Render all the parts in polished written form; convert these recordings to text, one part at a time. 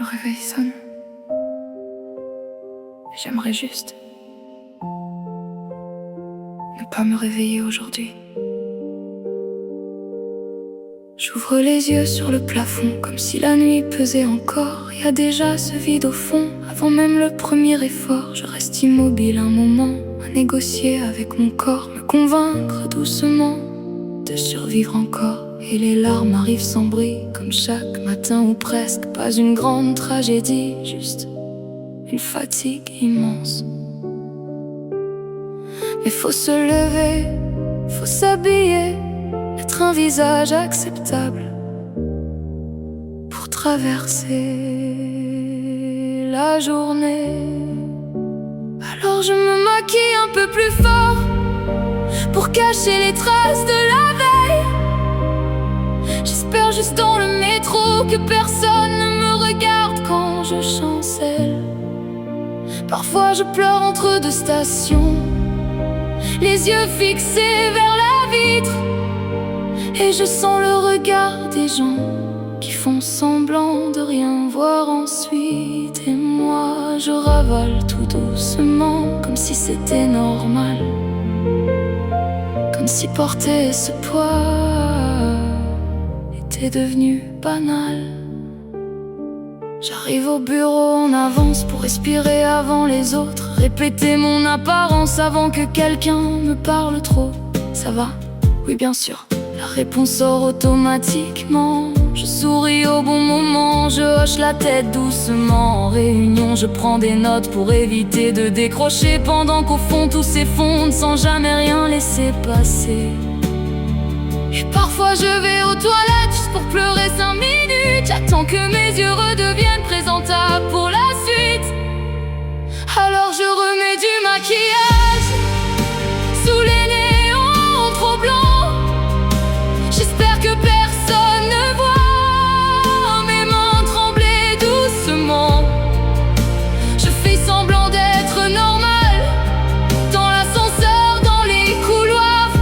Le réveil sonne. J'aimerais juste ne pas me réveiller aujourd'hui. J'ouvre les yeux sur le plafond, comme si la nuit pesait encore. Y a déjà ce vide au fond, avant même le premier effort. Je reste immobile un moment, à négocier avec mon corps, me convaincre doucement de survivre encore. Et les larmes arrivent sans bruit, comme chaque matin ou presque. Pas une grande tragédie, juste une fatigue immense. Mais faut se lever, faut s'habiller, être un visage acceptable pour traverser la journée. Alors je me maquille un peu plus fort pour cacher les traces de la veille. J'espère juste dans le métro que personne ne me regarde quand je chancelle. Parfois je pleure entre deux stations, les yeux fixés vers la vitre, et je sens le regard des gens qui font semblant de rien voir ensuite. Et moi je ravale tout doucement, comme si c'était normal, comme si porter ce poids était devenu banal. J'arrive au bureau en avance pour respirer avant les autres, répéter mon apparence avant que quelqu'un me parle trop. Ça va? Oui bien sûr. La réponse sort automatiquement. Je souris au bon moment, je hoche la tête doucement. En réunion je prends des notes pour éviter de décrocher, pendant qu'au fond tout s'effondre sans jamais rien laisser passer. Et parfois je vais aux toilettes juste pour pleurer 5 minutes. J'attends que mes yeux redeviennent présentables pour la suite. Alors je remets du maquillage sous les néons trop blancs. J'espère que personne ne voit mes mains trembler doucement. Je fais semblant d'être normal dans l'ascenseur, dans les couloirs,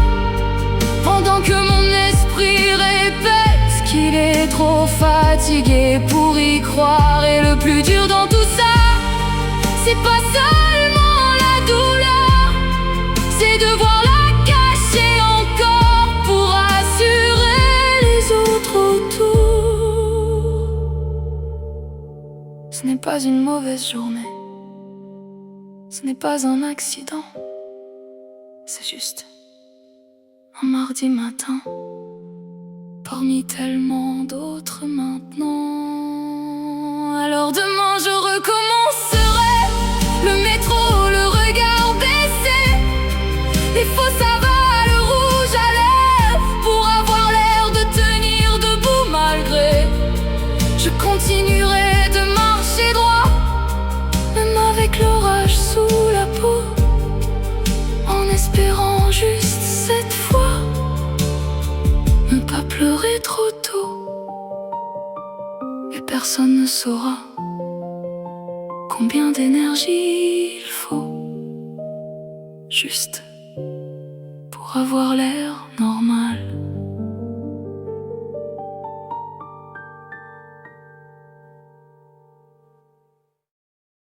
pendant que mon esprit répète qu'il est trop fatigué pour y croire. Et le plus dur dans tout ça, c'est pas seulement la douleur, c'est devoir la cacher encore pour assurer les autres autour. Ce n'est pas une mauvaise journée, ce n'est pas un accident, c'est juste un mardi matin parmi tellement d'autres maintenant. Alors demain je recommencerai, le métro, le regard baissé, les faux savales rouges à lèvres, pour avoir l'air de tenir debout malgré. Je continuerai de marcher droit, même avec l'orage sous la peau, en espérant juste cette fois ne pas pleurer trop tôt. Et personne ne saura combien d'énergie il faut juste pour avoir l'air normal.